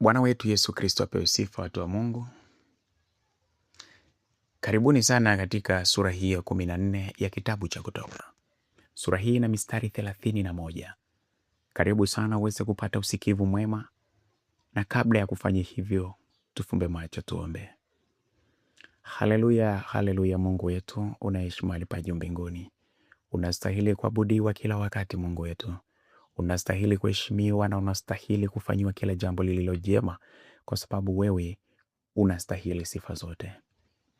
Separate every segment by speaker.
Speaker 1: Bwana wetu Yesu Kristo apewe sifa, watu wa Mungu. Karibuni sana katika sura hii ya 14 ya kitabu cha Kutoka. Sura hii ina mistari 31. Karibu sana uweze kupata usikivu mwema, na kabla ya kufanya hivyo, tufumbe macho tuombe. Haleluya, haleluya. Mungu wetu unaishi mahali pa juu mbinguni. Unastahili kuabudiwa kila wakati. Mungu wetu unastahili kuheshimiwa na unastahili kufanyiwa kila jambo lililo jema, kwa sababu wewe unastahili sifa zote.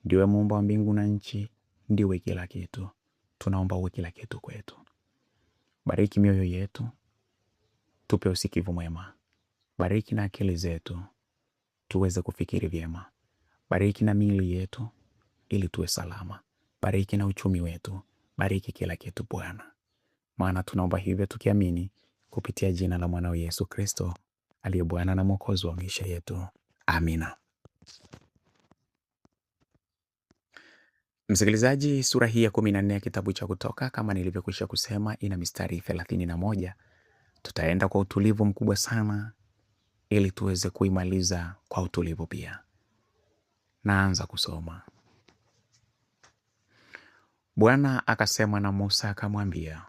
Speaker 1: Ndiwe muumba wa mbingu na nchi, ndiwe kila kitu. Tunaomba uwe kila kitu kwetu. Bariki mioyo yetu, tupe usikivu mwema. Bariki na akili zetu, tuweze kufikiri vyema. Bariki na miili yetu, ili tuwe salama. Bariki na uchumi wetu, bariki kila kitu Bwana. Maana tunaomba hivyo tukiamini kupitia jina la mwanao Yesu Kristo, aliye Bwana na Mwokozi wa maisha yetu. Amina. Msikilizaji, sura hii ya 14 ya kitabu cha Kutoka, kama nilivyokwisha kusema, ina mistari 31. Tutaenda kwa utulivu mkubwa sana ili tuweze kuimaliza kwa utulivu pia. Naanza kusoma. Bwana akasema na Musa akamwambia,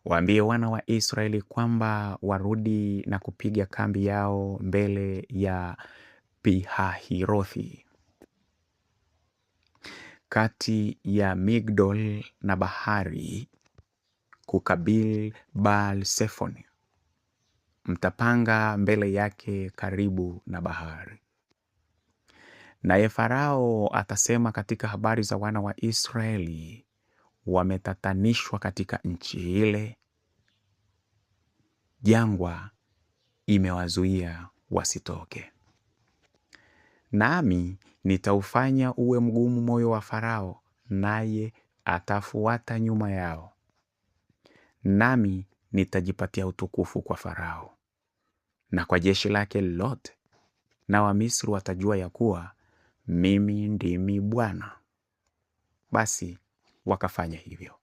Speaker 1: waambie wana wa Israeli kwamba warudi na kupiga kambi yao mbele ya Pihahirothi, kati ya Migdol na bahari, kukabili Baal-Sefoni. Mtapanga mbele yake karibu na bahari. Naye Farao atasema katika habari za wana wa Israeli, wametatanishwa katika nchi ile, jangwa imewazuia wasitoke. Nami nitaufanya uwe mgumu moyo wa Farao, naye atafuata nyuma yao. Nami nitajipatia utukufu kwa Farao na kwa jeshi lake lote, na Wamisri watajua ya kuwa mimi ndimi Bwana. Basi wakafanya hivyo.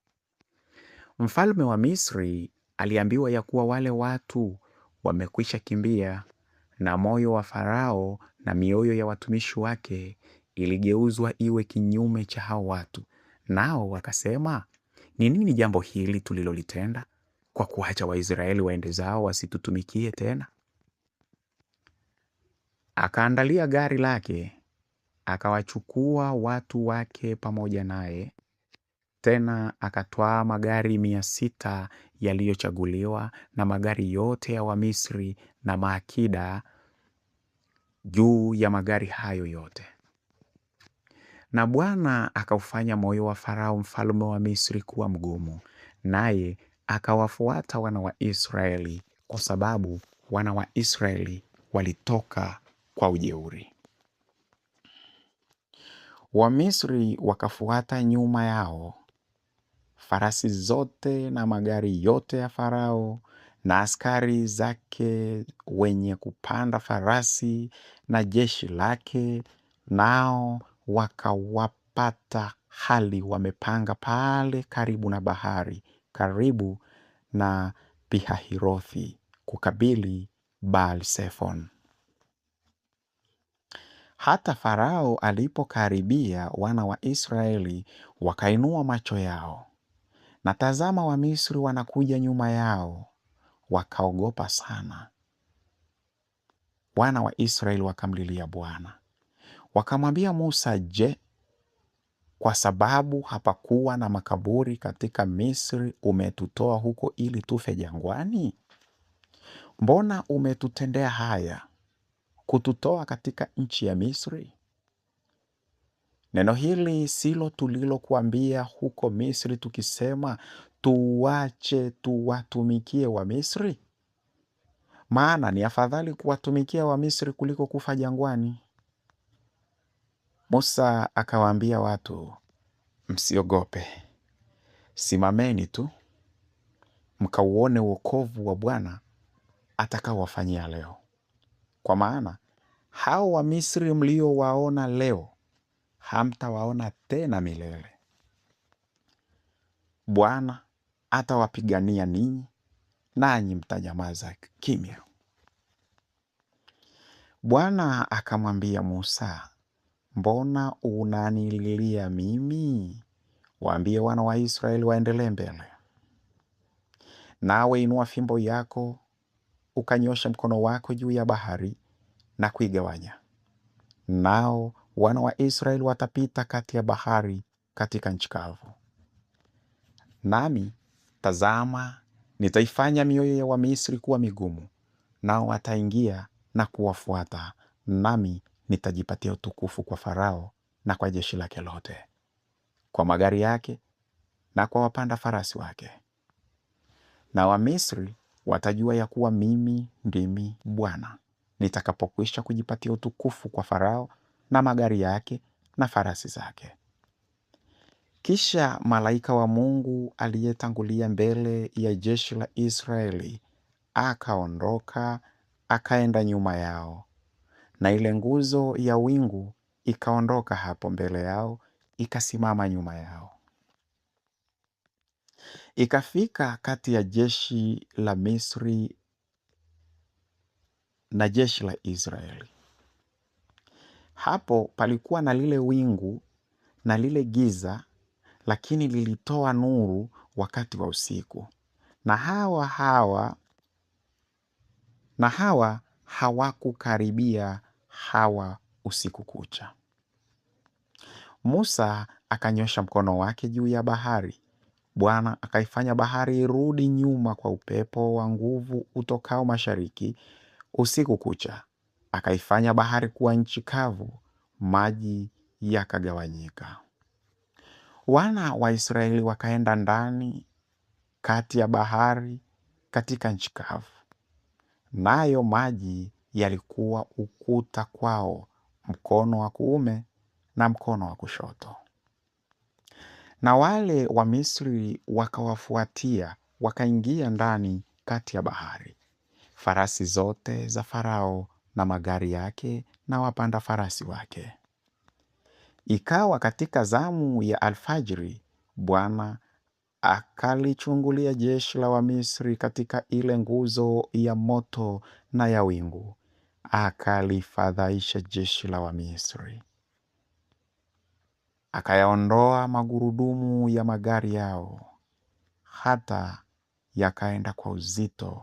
Speaker 1: Mfalme wa Misri aliambiwa ya kuwa wale watu wamekwisha kimbia, na moyo wa Farao na mioyo ya watumishi wake iligeuzwa iwe kinyume cha hao watu. Nao wakasema, ni nini jambo hili tulilolitenda kwa kuacha Waisraeli waende zao wasitutumikie tena? Akaandalia gari lake, akawachukua watu wake pamoja naye. Tena akatwaa magari 600 yaliyochaguliwa na magari yote ya Wamisri na maakida juu ya magari hayo yote. Na Bwana akaufanya moyo wa Farao mfalme wa Misri kuwa mgumu, naye akawafuata wana wa Israeli, kwa sababu wana wa Israeli walitoka kwa ujeuri. Wamisri wakafuata nyuma yao, farasi zote na magari yote ya Farao na askari zake wenye kupanda farasi na jeshi lake, nao wakawapata hali wamepanga pale karibu na bahari, karibu na Pihahirothi, kukabili Baal-Sefon. Hata Farao alipokaribia, wana wa Israeli wakainua macho yao, na tazama, Wamisri wanakuja nyuma yao, wakaogopa sana. Wana wa Israeli wakamlilia Bwana, wakamwambia Musa, je, kwa sababu hapakuwa na makaburi katika Misri umetutoa huko ili tufe jangwani? Mbona umetutendea haya, kututoa katika nchi ya Misri? Neno hili silo tulilokuambia huko Misri tukisema, tuwache tuwatumikie wa Misri? Maana ni afadhali kuwatumikia wa Misri kuliko kufa jangwani. Musa akawaambia watu, msiogope, simameni tu mkauone wokovu wa Bwana atakaowafanyia leo. Kwa maana hao wa Misri mliowaona leo hamtawaona tena milele. Bwana atawapigania ninyi, nanyi mtanyamaza kimya. Bwana akamwambia Musa, mbona unanililia mimi? Waambie wana wa Israeli waendelee mbele. Nawe inua fimbo yako, ukanyosha mkono wako juu ya bahari na kuigawanya. Nao wana wa Israeli watapita kati ya bahari katika nchi kavu. Nami tazama, nitaifanya mioyo ya Wamisri kuwa migumu, nao wataingia na kuwafuata, nami nitajipatia utukufu kwa Farao na kwa jeshi lake lote, kwa magari yake na kwa wapanda farasi wake. Na Wamisri watajua ya kuwa mimi ndimi Bwana, nitakapokwisha kujipatia utukufu kwa Farao na magari yake na farasi zake. Kisha malaika wa Mungu aliyetangulia mbele ya jeshi la Israeli akaondoka akaenda nyuma yao, na ile nguzo ya wingu ikaondoka hapo mbele yao ikasimama nyuma yao. Ikafika kati ya jeshi la Misri na jeshi la Israeli. Hapo palikuwa na lile wingu na lile giza, lakini lilitoa nuru wakati wa usiku, na hawa hawakukaribia hawa usiku kucha. Musa akanyosha mkono wake juu ya bahari. Bwana akaifanya bahari irudi nyuma kwa upepo wa nguvu utokao mashariki usiku kucha. Akaifanya bahari kuwa nchi kavu, maji yakagawanyika. Wana wa Israeli wakaenda ndani kati ya bahari katika nchi kavu, nayo maji yalikuwa ukuta kwao, mkono wa kuume na mkono wa kushoto. Na wale wa Misri wakawafuatia, wakaingia ndani kati ya bahari, farasi zote za Farao na magari yake na wapanda farasi wake. Ikawa katika zamu ya alfajiri, Bwana akalichungulia jeshi la Wamisri katika ile nguzo ya moto na ya wingu, akalifadhaisha jeshi la Wamisri. Akayaondoa magurudumu ya magari yao, hata yakaenda kwa uzito,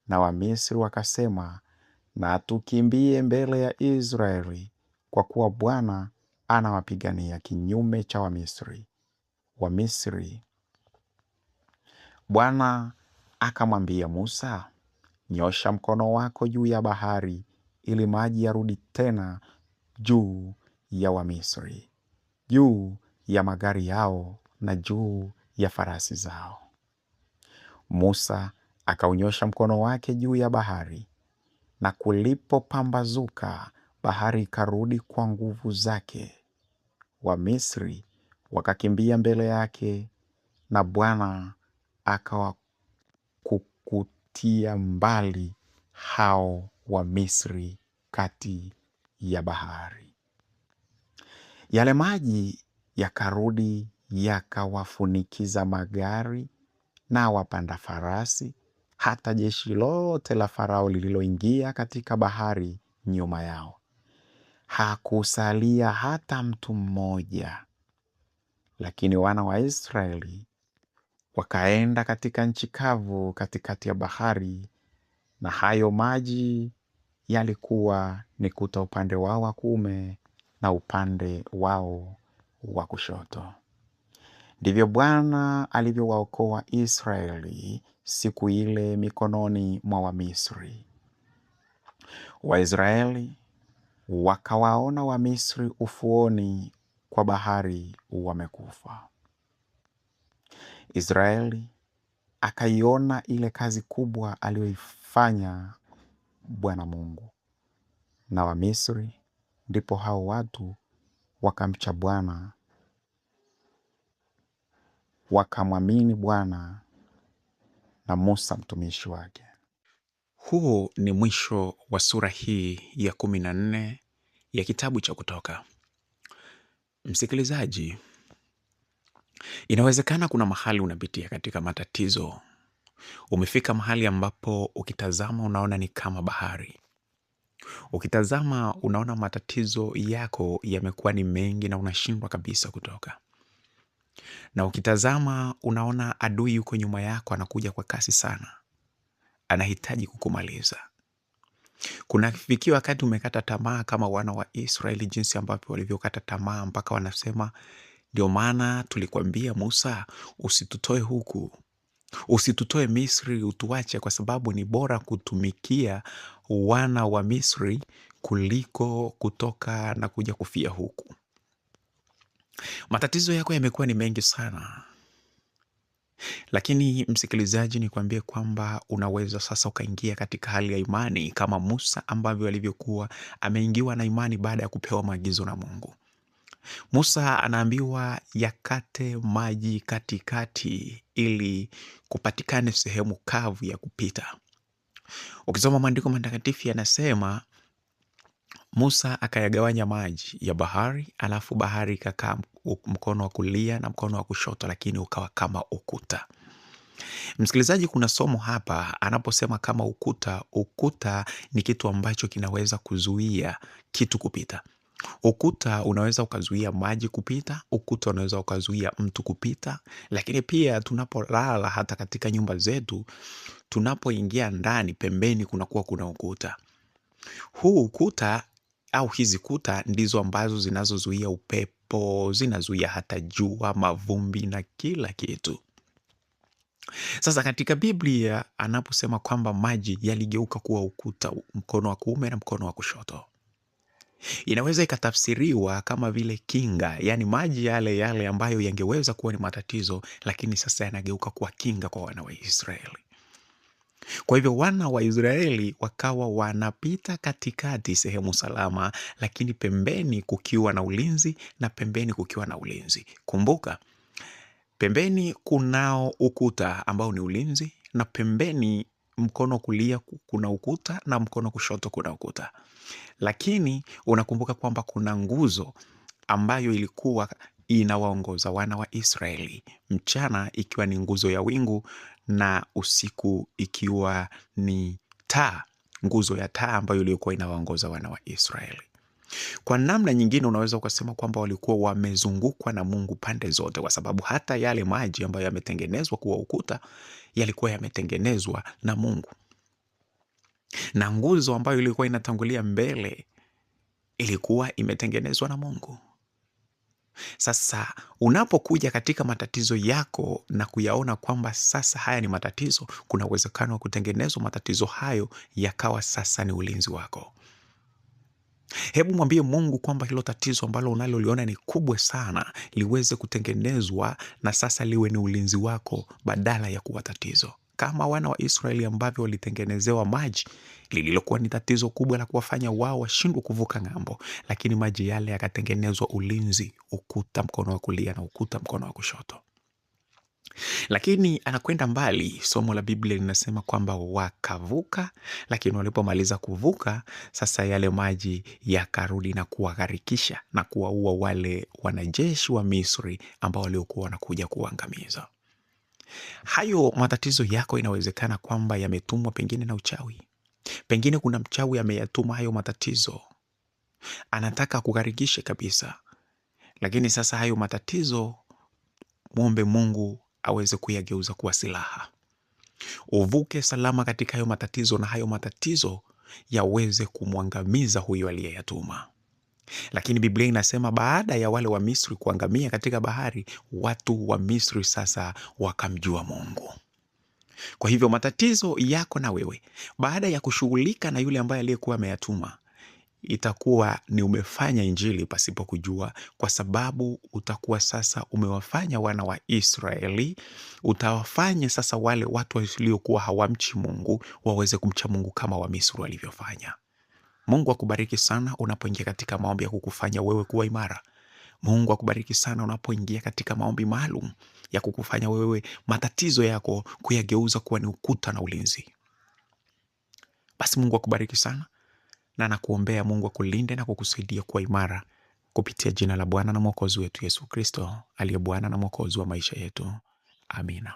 Speaker 1: na Wamisri wakasema, na tukimbie mbele ya Israeli, kwa kuwa Bwana anawapigania kinyume cha Wamisri. Bwana akamwambia Musa, nyosha mkono wako juu ya bahari, ili maji yarudi tena juu ya Wamisri, juu ya magari yao na juu ya farasi zao. Musa akaunyosha mkono wake juu ya bahari, na kulipopambazuka bahari ikarudi kwa nguvu zake. Wamisri wakakimbia mbele yake, na Bwana akawakukutia mbali hao Wamisri kati ya bahari. Yale maji yakarudi yakawafunikiza magari na wapanda farasi, hata jeshi lote la Farao lililoingia katika bahari nyuma yao. Hakusalia hata mtu mmoja. Lakini wana wa Israeli wakaenda katika nchi kavu katikati ya bahari, na hayo maji yalikuwa ni kuta upande wao wa kuume na upande wao wa kushoto. Ndivyo Bwana alivyowaokoa Israeli siku ile mikononi mwa Wamisri. Waisraeli wakawaona Wamisri ufuoni kwa bahari wamekufa. Israeli akaiona ile kazi kubwa aliyoifanya Bwana Mungu, na Wamisri ndipo hao watu wakamcha Bwana, wakamwamini Bwana na Musa mtumishi wake. Huu ni mwisho wa sura hii ya 14 ya kitabu cha Kutoka. Msikilizaji, inawezekana kuna mahali unapitia katika matatizo. Umefika mahali ambapo ukitazama unaona ni kama bahari. Ukitazama unaona matatizo yako yamekuwa ni mengi na unashindwa kabisa kutoka. Na ukitazama unaona adui yuko nyuma yako, anakuja kwa kasi sana. Anahitaji kukumaliza. Kuna fikia wakati umekata tamaa kama wana wa Israeli, jinsi ambavyo walivyokata tamaa mpaka wanasema, ndio maana tulikwambia Musa, usitutoe huku. Usitutoe Misri, utuache, kwa sababu ni bora kutumikia wana wa Misri kuliko kutoka na kuja kufia huku. Matatizo yako yamekuwa ni mengi sana. Lakini msikilizaji, nikwambie kwamba unaweza sasa ukaingia katika hali ya imani kama Musa ambavyo alivyokuwa ameingiwa na imani baada ya kupewa maagizo na Mungu. Musa anaambiwa yakate maji katikati ili kupatikane sehemu kavu ya kupita. Ukisoma maandiko matakatifu yanasema Musa akayagawanya maji ya bahari, alafu bahari ikakaa mkono wa kulia na mkono wa kushoto, lakini ukawa kama ukuta. Msikilizaji, kuna somo hapa anaposema kama ukuta. Ukuta ni kitu ambacho kinaweza kuzuia kitu kupita. Ukuta unaweza ukazuia maji kupita, ukuta unaweza ukazuia mtu kupita, lakini pia tunapolala hata katika nyumba zetu, tunapoingia ndani, pembeni kunakuwa kuna ukuta. Huu ukuta au hizi kuta ndizo ambazo zinazozuia upepo, zinazuia hata jua, mavumbi na kila kitu. Sasa katika Biblia anaposema kwamba maji yaligeuka kuwa ukuta, mkono wa kuume na mkono wa kushoto, inaweza ikatafsiriwa kama vile kinga, yani maji yale ambayo yangeweza kuwa ni matatizo, lakini sasa yanageuka kuwa kinga kwa wana wa Israeli. Kwa hivyo wana wa Israeli wakawa wanapita katikati sehemu salama, lakini pembeni kukiwa na ulinzi na pembeni kukiwa na ulinzi. Kumbuka, pembeni kunao ukuta ambao ni ulinzi, na pembeni mkono kulia kuna ukuta na mkono kushoto kuna ukuta. Lakini unakumbuka kwamba kuna nguzo ambayo ilikuwa inawaongoza wana wa Israeli, mchana ikiwa ni nguzo ya wingu na usiku ikiwa ni taa, nguzo ya taa ambayo ilikuwa inawaongoza wana wa Israeli. Kwa namna nyingine unaweza ukasema kwamba walikuwa wamezungukwa na Mungu pande zote, kwa sababu hata yale maji ambayo yametengenezwa kuwa ukuta yalikuwa yametengenezwa na Mungu. Na nguzo ambayo ilikuwa inatangulia mbele ilikuwa imetengenezwa na Mungu. Sasa unapokuja katika matatizo yako na kuyaona kwamba sasa haya ni matatizo, kuna uwezekano wa kutengenezwa matatizo hayo yakawa sasa ni ulinzi wako. Hebu mwambie Mungu kwamba hilo tatizo ambalo unaloliona ni kubwa sana liweze kutengenezwa na sasa liwe ni ulinzi wako badala ya kuwa tatizo. Kama wana wa Israeli ambavyo walitengenezewa maji lililokuwa ni tatizo kubwa la kuwafanya wao washindwe kuvuka ng'ambo, lakini maji yale yakatengenezwa ulinzi, ukuta mkono wa kulia na ukuta mkono wa kushoto. Lakini anakwenda mbali, somo la Biblia linasema kwamba wakavuka, lakini walipomaliza kuvuka, sasa yale maji yakarudi na kuwagharikisha na kuwaua wale wanajeshi wa Misri ambao waliokuwa wanakuja kuangamiza. Hayo matatizo yako inawezekana kwamba yametumwa pengine na uchawi. Pengine kuna mchawi ameyatuma hayo matatizo, anataka kugharikishe kabisa. Lakini sasa hayo matatizo, muombe Mungu aweze kuyageuza kuwa silaha. Uvuke salama katika hayo matatizo, na hayo matatizo yaweze kumwangamiza huyo aliyeyatuma. Lakini Biblia inasema baada ya wale wa Misri kuangamia katika bahari, watu wa Misri sasa wakamjua Mungu. Kwa hivyo matatizo yako na wewe, baada ya kushughulika na yule ambaye aliyekuwa ameyatuma, itakuwa ni umefanya injili pasipo kujua, kwa sababu utakuwa sasa umewafanya wana wa Israeli, utawafanya sasa wale watu waliokuwa hawamchi Mungu waweze kumcha Mungu kama wa Misri walivyofanya. Mungu akubariki sana unapoingia katika maombi ya kukufanya wewe kuwa imara. Mungu akubariki sana unapoingia katika maombi maalum ya kukufanya wewe matatizo yako kuyageuza kuwa ni ukuta na ulinzi. Basi Mungu akubariki sana, na nakuombea Mungu akulinde na kukusaidia kuwa imara kupitia jina la Bwana na Mwokozi wetu Yesu Kristo, aliye Bwana na Mwokozi wa maisha yetu. Amina.